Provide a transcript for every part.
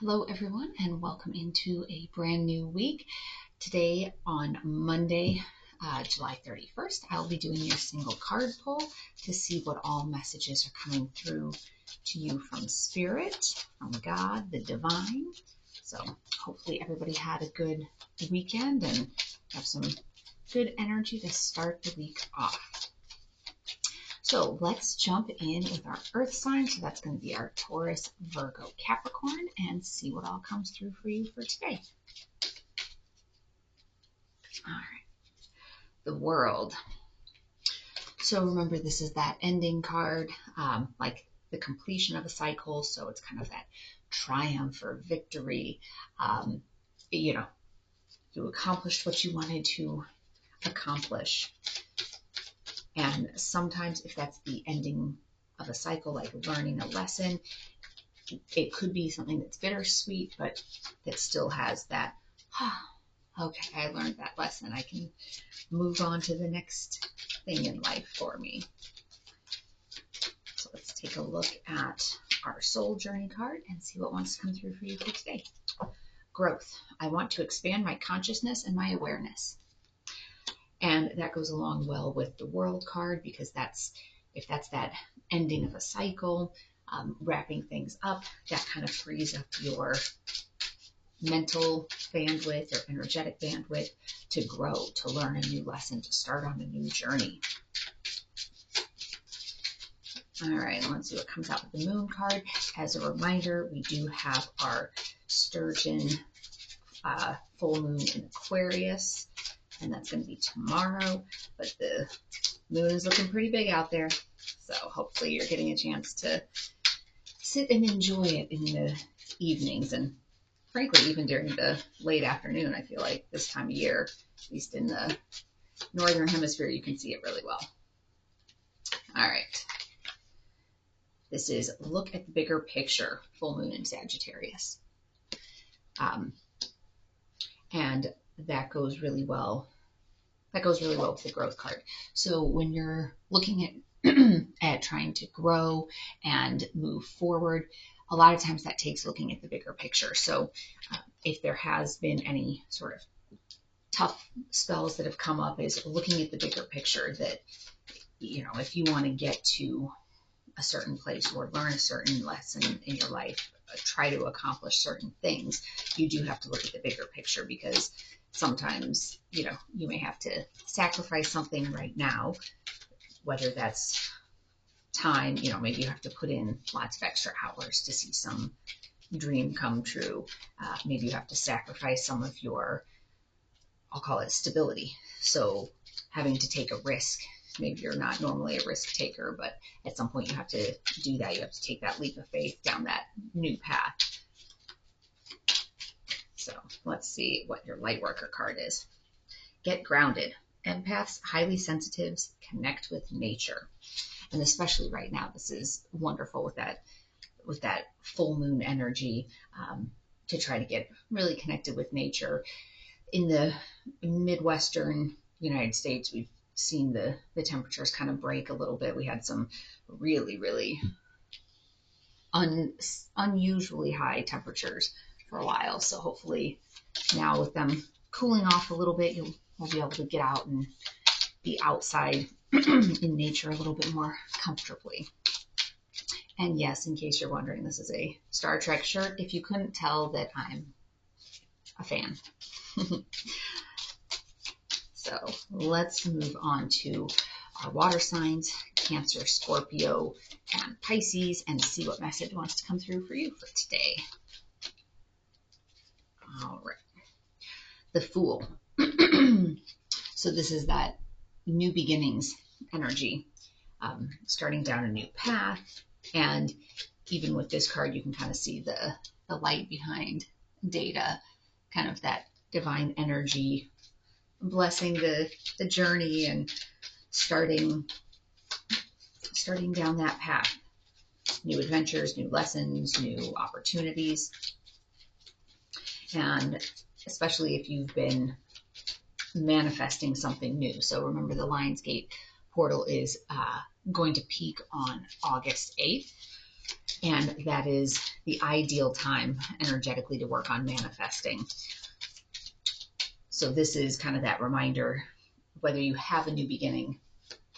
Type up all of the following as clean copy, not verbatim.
Hello, everyone, and welcome into a brand new week. Today, on Monday, July 31st, I'll be doing your single card pull to see what all messages are coming through to you from Spirit, from God, the Divine. So, hopefully, everybody had a good weekend and have some good energy to start the week off. So let's jump in with our earth sign. So that's going to be our Taurus, Virgo, Capricorn, and see what all comes through for you for today. All right. The World. So remember, this is that ending card, like the completion of a cycle. So it's kind of that triumph or victory. You accomplished what you wanted to accomplish. And sometimes if that's the ending of a cycle, like learning a lesson, it could be something that's bittersweet, but that still has that, okay, I learned that lesson. I can move on to the next thing in life for me. So let's take a look at our soul journey card and see what wants to come through for you for today. Growth. I want to expand my consciousness and my awareness. And that goes along well with the World card, because if that's that ending of a cycle, wrapping things up, that kind of frees up your mental bandwidth or energetic bandwidth to grow, to learn a new lesson, to start on a new journey. All right, let's see what comes out with the Moon card. As a reminder, we do have our Sturgeon full moon in Aquarius, and that's going to be tomorrow, but the moon is looking pretty big out there, so hopefully you're getting a chance to sit and enjoy it in the evenings, and frankly even during the late afternoon. I feel like this time of year, at least in the northern hemisphere, you can see it really well. All right, this is Look at the Bigger Picture, full moon in Sagittarius, and that goes really well. That goes really well with the Growth card. So when you're looking at at trying to grow and move forward, a lot of times that takes looking at the bigger picture. So if there has been any sort of tough spells that have come up, is looking at the bigger picture, that, if you want to get to a certain place or learn a certain lesson in your life, try to accomplish certain things, you do have to look at the bigger picture, because sometimes, you may have to sacrifice something right now, whether that's time, maybe you have to put in lots of extra hours to see some dream come true. Maybe you have to sacrifice some of your, I'll call it stability. So having to take a risk. Maybe you're not normally a risk taker, but at some point you have to do that. You have to take that leap of faith down that new path. So let's see what your light worker card is. Get grounded. Empaths, highly sensitives, connect with nature. And especially right now, this is wonderful with that full moon energy, to try to get really connected with nature. In the Midwestern United States, we've seen the temperatures kind of break a little bit. We had some really, really unusually high temperatures for a while. So hopefully now, with them cooling off a little bit, you'll be able to get out and be outside in nature a little bit more comfortably. And yes, in case you're wondering, this is a Star Trek shirt, if you couldn't tell that I'm a fan. So let's move on to our water signs, Cancer, Scorpio, and Pisces, and see what message wants to come through for you for today. All right. The Fool. So this is that new beginnings energy, starting down a new path. And even with this card, you can kind of see the light behind Data, kind of that divine energy, blessing the journey and starting down that path. New adventures, new lessons, new opportunities. And especially if you've been manifesting something new. So remember, the Lionsgate portal is going to peak on August 8th. And that is the ideal time energetically to work on manifesting. So this is kind of that reminder, whether you have a new beginning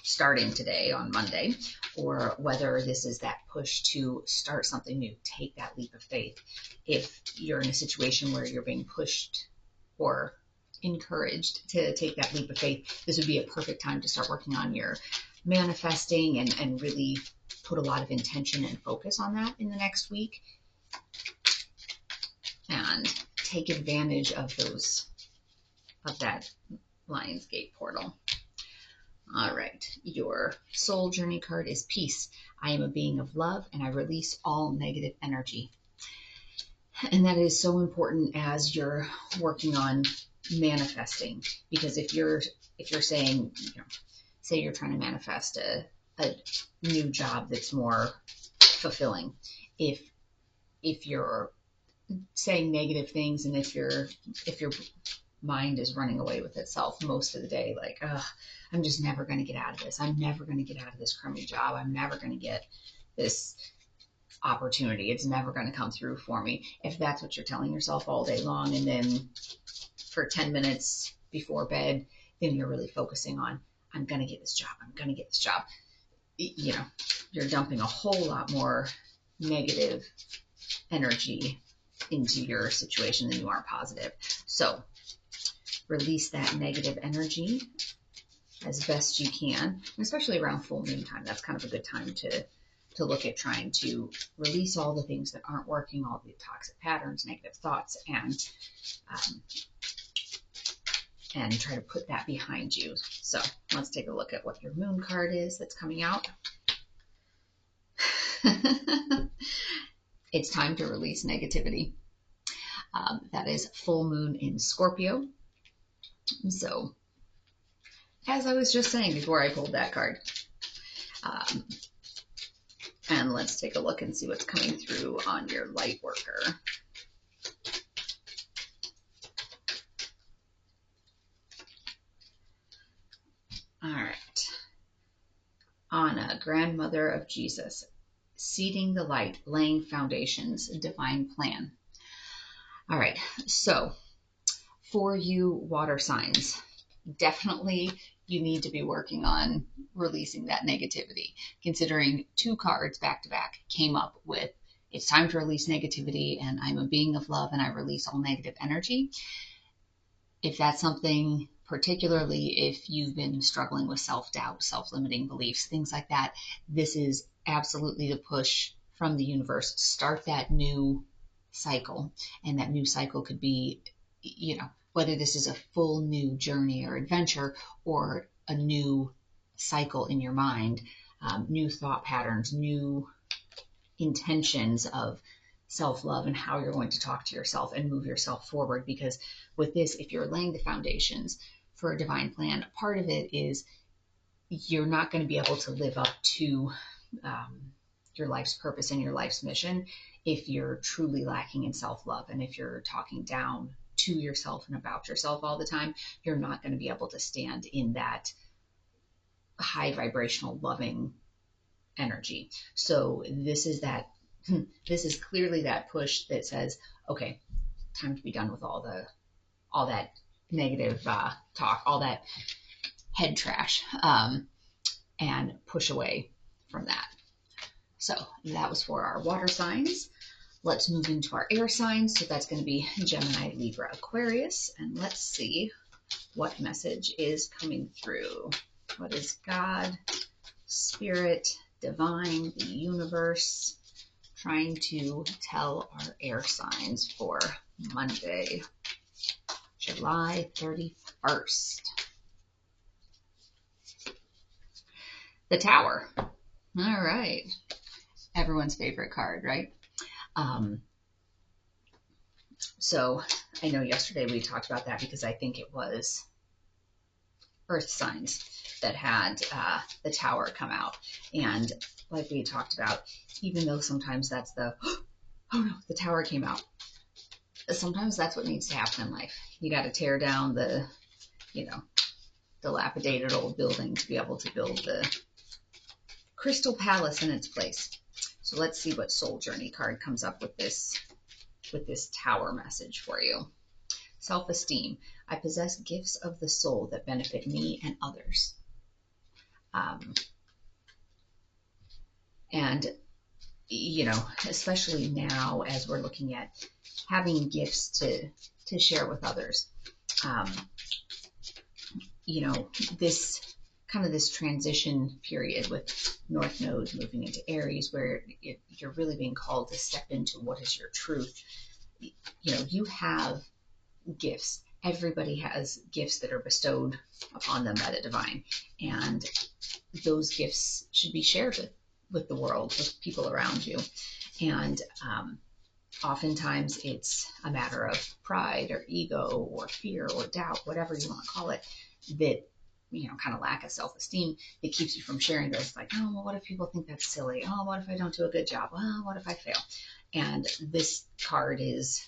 starting today on Monday, or whether this is that push to start something new, take that leap of faith. If you're in a situation where you're being pushed or encouraged to take that leap of faith, this would be a perfect time to start working on your manifesting and really put a lot of intention and focus on that in the next week, and take advantage of that Lionsgate portal. All right, your soul journey card is peace. I am a being of love and I release all negative energy. And that is so important as you're working on manifesting, because if you're saying, say you're trying to manifest a new job that's more fulfilling, if you're saying negative things, and if your mind is running away with itself most of the day, like, I'm just never going to get out of this. I'm never going to get out of this crummy job. I'm never going to get this opportunity. It's never going to come through for me. If that's what you're telling yourself all day long, and then for 10 minutes before bed, then you're really focusing on, I'm going to get this job. I'm going to get this job. You're dumping a whole lot more negative energy into your situation than you are positive. So release that negative energy as best you can, and especially around full moon time. That's kind of a good time to look at trying to release all the things that aren't working, all the toxic patterns, negative thoughts, and try to put that behind you. So let's take a look at what your moon card is that's coming out. It's time to release negativity. That is full moon in Scorpio. So, as I was just saying before I pulled that card, and let's take a look and see what's coming through on your light worker. All right. Anna, grandmother of Jesus, seeding the light, laying foundations, divine plan. All right. So for you water signs, definitely you need to be working on releasing that negativity, considering 2 cards back to back came up with, it's time to release negativity, and I'm a being of love and I release all negative energy. If that's something, particularly if you've been struggling with self-doubt, self-limiting beliefs, things like that, this is absolutely the push from the universe. Start that new cycle. And that new cycle could be, whether this is a full new journey or adventure, or a new cycle in your mind, new thought patterns, new intentions of self-love and how you're going to talk to yourself and move yourself forward. Because with this, if you're laying the foundations for a divine plan, part of it is you're not going to be able to live up to your life's purpose and your life's mission if you're truly lacking in self-love. And if you're talking down to yourself and about yourself all the time, you're not going to be able to stand in that high vibrational loving energy. So this is clearly that push that says, okay, time to be done with all that negative talk, all that head trash, and push away from that. So that was for our water signs. Let's move into our air signs. So that's going to be Gemini, Libra, Aquarius. And let's see what message is coming through. What is God, Spirit, Divine, the universe trying to tell our air signs for Monday, July 31st? The Tower. All right. Everyone's favorite card, right? So I know yesterday we talked about that because I think it was Earth signs that had the Tower come out. And like we talked about, even though sometimes that's the, oh no, the Tower came out. Sometimes that's what needs to happen in life. You got to tear down the, dilapidated old building to be able to build the Crystal Palace in its place. So let's see what Soul Journey card comes up with this Tower message for you. Self-esteem. I possess gifts of the soul that benefit me and others. And, you know, especially now as we're looking at having gifts to share with others, you know, this transition period with North Node moving into Aries, where you're really being called to step into what is your truth. You know, you have gifts. Everybody has gifts that are bestowed upon them by the divine, and those gifts should be shared with the world, with people around you. And oftentimes it's a matter of pride or ego or fear or doubt, whatever you want to call it, that, you know, kind of lack of self-esteem that keeps you from sharing those. Like, oh, well, what if people think that's silly? Oh, what if I don't do a good job? Well, what if I fail? And this card is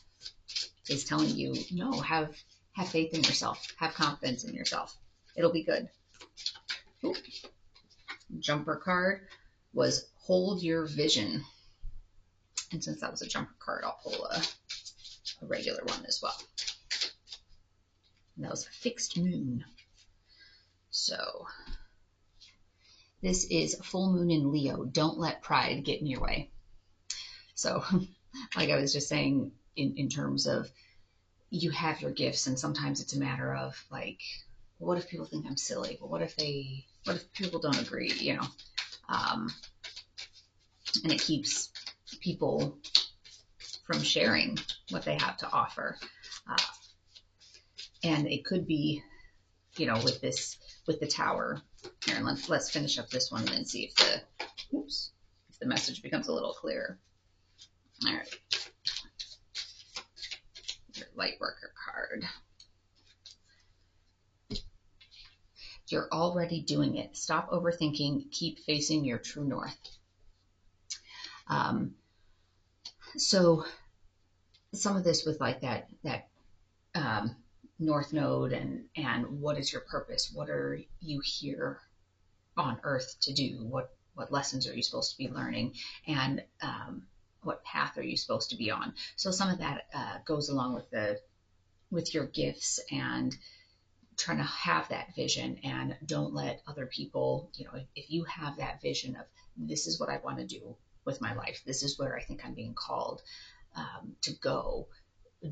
telling you, no, have faith in yourself, have confidence in yourself. It'll be good. Ooh. Jumper card was hold your vision. And since that was a jumper card, I'll pull a regular one as well. And that was a fixed moon. So this is full moon in Leo. Don't let pride get in your way. So like I was just saying, in terms of, you have your gifts, and sometimes it's a matter of like, what if people think I'm silly? Well, what if people don't agree, you know? And it keeps people from sharing what they have to offer. And it could be, you know, with the Tower. Here, and let's finish up this one and then see if the message becomes a little clearer. All right. Your light worker card. You're already doing it. Stop overthinking. Keep facing your true north. So some of this with like that North Node and what is your purpose? What are you here on Earth to do? What lessons are you supposed to be learning? And what path are you supposed to be on? So some of that goes along with your gifts and trying to have that vision, and don't let other people, you know, if you have that vision of, this is what I want to do with my life, this is where I think I'm being called to go,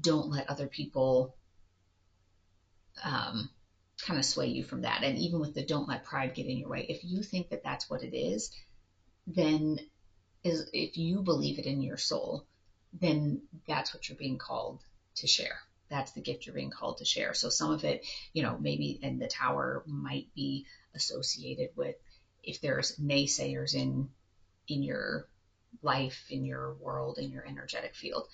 don't let other people kind of sway you from that. And even with the don't let pride get in your way, if you think that that's what it is, then if you believe it in your soul, then that's what you're being called to share. That's the gift you're being called to share. So some of it, you know, maybe in the Tower might be associated with, if there's naysayers in your life, in your world, in your energetic field,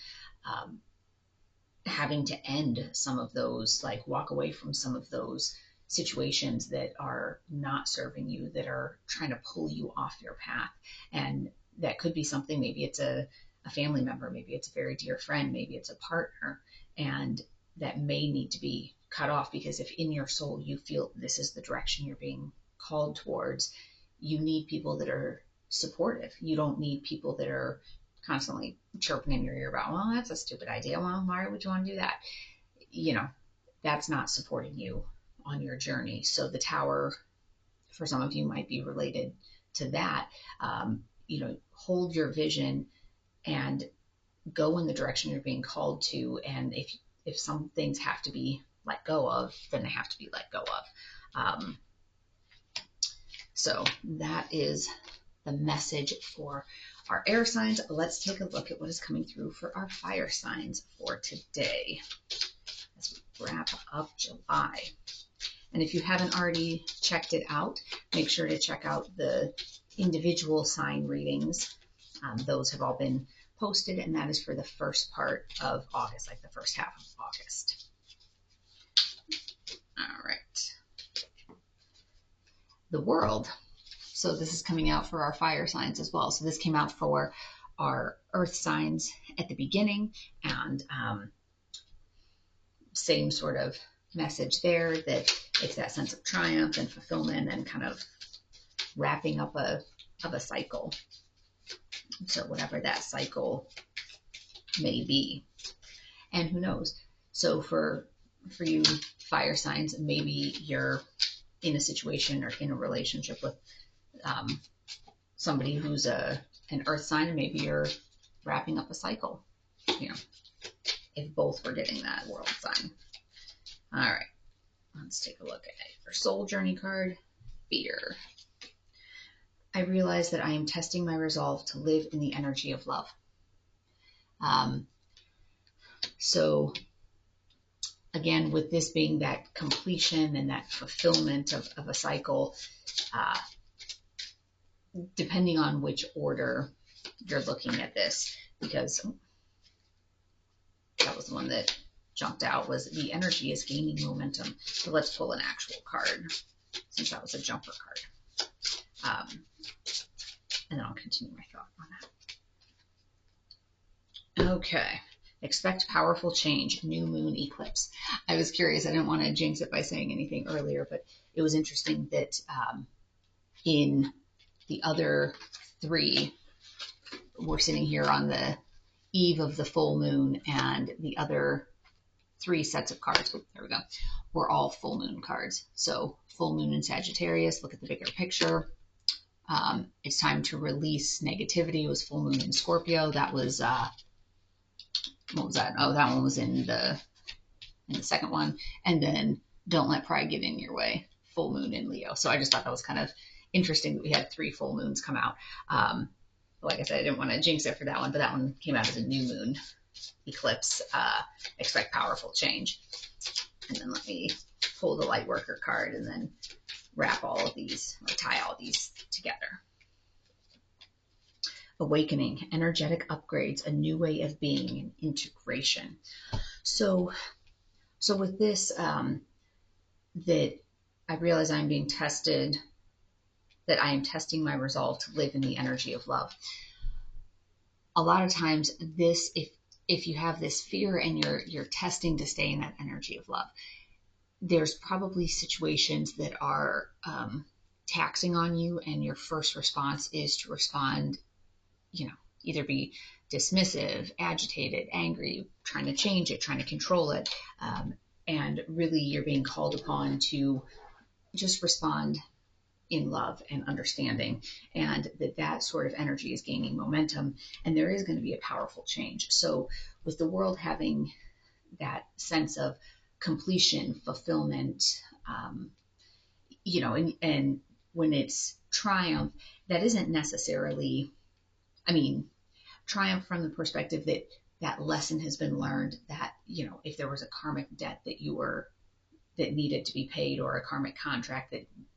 having to end some of those, like walk away from some of those situations that are not serving you, that are trying to pull you off your path. And that could be something, maybe it's a family member, maybe it's a very dear friend, maybe it's a partner, and that may need to be cut off, because if in your soul you feel this is the direction you're being called towards, you need people that are supportive. You don't need people that are constantly chirping in your ear about, well, that's a stupid idea. Well, why would you want to do that? You know, that's not supporting you on your journey. So the Tower, for some of you, might be related to that. You know, hold your vision and go in the direction you're being called to. And if some things have to be let go of, then they have to be let go of. So that is the message for our air signs. Let's take a look at what is coming through for our fire signs for today as we wrap up July. And if you haven't already checked it out, make sure to check out the individual sign readings. Those have all been posted, and that is for the first part of August, like the first half of August. All right. The world. So this is coming out for our fire signs as well. So this came out for our earth signs at the beginning, and same sort of message there, that it's that sense of triumph and fulfillment and kind of wrapping up of a cycle. So whatever that cycle may be, and who knows? So for you fire signs, maybe you're in a situation or in a relationship with somebody who's an earth sign, and maybe you're wrapping up a cycle. You know, if both were getting that world sign. All right, let's take a look at it. For soul journey card, fear. I realize that I am testing my resolve to live in the energy of love. So again, with this being that completion and that fulfillment of a cycle, depending on which order you're looking at this, because that was the one that jumped out, was the energy is gaining momentum. So let's pull an actual card, since that was a jumper card. And then I'll continue my thought on that. Okay. Expect powerful change, new moon eclipse. I was curious. I didn't want to jinx it by saying anything earlier, but it was interesting that in the other three, we're sitting here on the eve of the full moon, and the other three sets of cards, there we go, were all full moon cards. So full moon in Sagittarius, look at the bigger picture. It's time to release negativity. It was full moon in Scorpio. That was what was that? Oh, that one was in the second one. And then don't let pride get in your way, full moon in Leo. So I just thought that was kind of interesting that we had 3 full moons come out. Like I said, I didn't want to jinx it for that one, but that one came out as a new moon eclipse. Expect powerful change. And then let me pull the light worker card and then wrap all of these, or tie all these together. Awakening, energetic upgrades, a new way of being, and integration. So with this, that I realize I'm being tested, that I am testing my resolve to live in the energy of love. A lot of times this, if you have this fear and you're testing to stay in that energy of love, there's probably situations that are taxing on you, and your first response is to respond, either be dismissive, agitated, angry, trying to change it, trying to control it. And really you're being called upon to just respond in love and understanding, and that sort of energy is gaining momentum, and there is going to be a powerful change. So with the world having that sense of completion, fulfillment, and when it's triumph, that isn't necessarily, triumph from the perspective that that lesson has been learned, that, if there was a karmic debt that needed to be paid, or a karmic contract,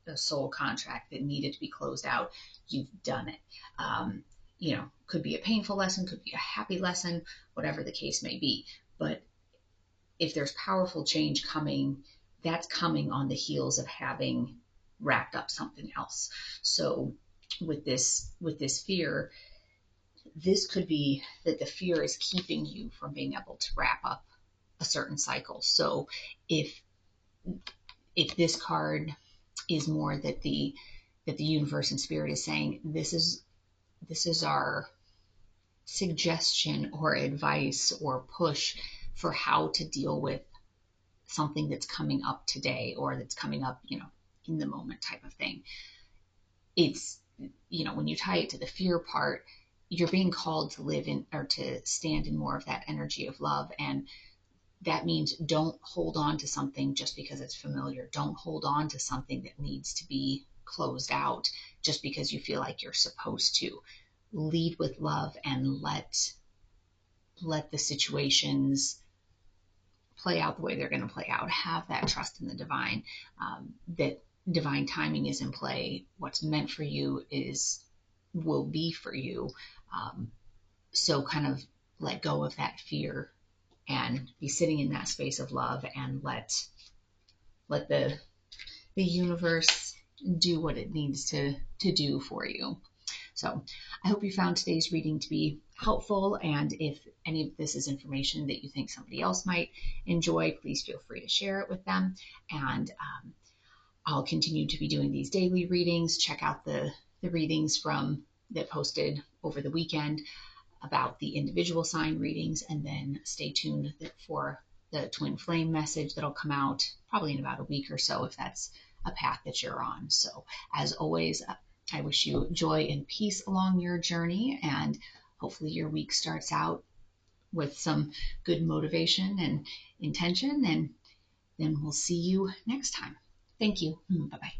a soul contract that needed to be closed out, you've done it. Could be a painful lesson, could be a happy lesson, whatever the case may be. But if there's powerful change coming, that's coming on the heels of having wrapped up something else. So with this fear, this could be that the fear is keeping you from being able to wrap up a certain cycle. So if this card is more that the universe and spirit is saying, this is our suggestion or advice or push for how to deal with something that's coming up today, or that's coming up, in the moment type of thing. It's, when you tie it to the fear part, you're being called to live in, or to stand in more of that energy of love. And that means don't hold on to something just because it's familiar. Don't hold on to something that needs to be closed out just because you feel like you're supposed to. Lead with love and let the situations play out the way they're going to play out. Have that trust in the divine, that divine timing is in play. What's meant for you will be for you. So kind of let go of that fear and be sitting in that space of love, and let the universe do what it needs to do for you. So I hope you found today's reading to be helpful, and if any of this is information that you think somebody else might enjoy, please feel free to share it with them. And I'll continue to be doing these daily readings. Check out the readings that posted over the weekend about the individual sign readings, and then stay tuned for the twin flame message that'll come out probably in about a week or so if that's a path that you're on. So, as always, I wish you joy and peace along your journey, and hopefully your week starts out with some good motivation and intention, and then we'll see you next time. Thank you. Bye bye.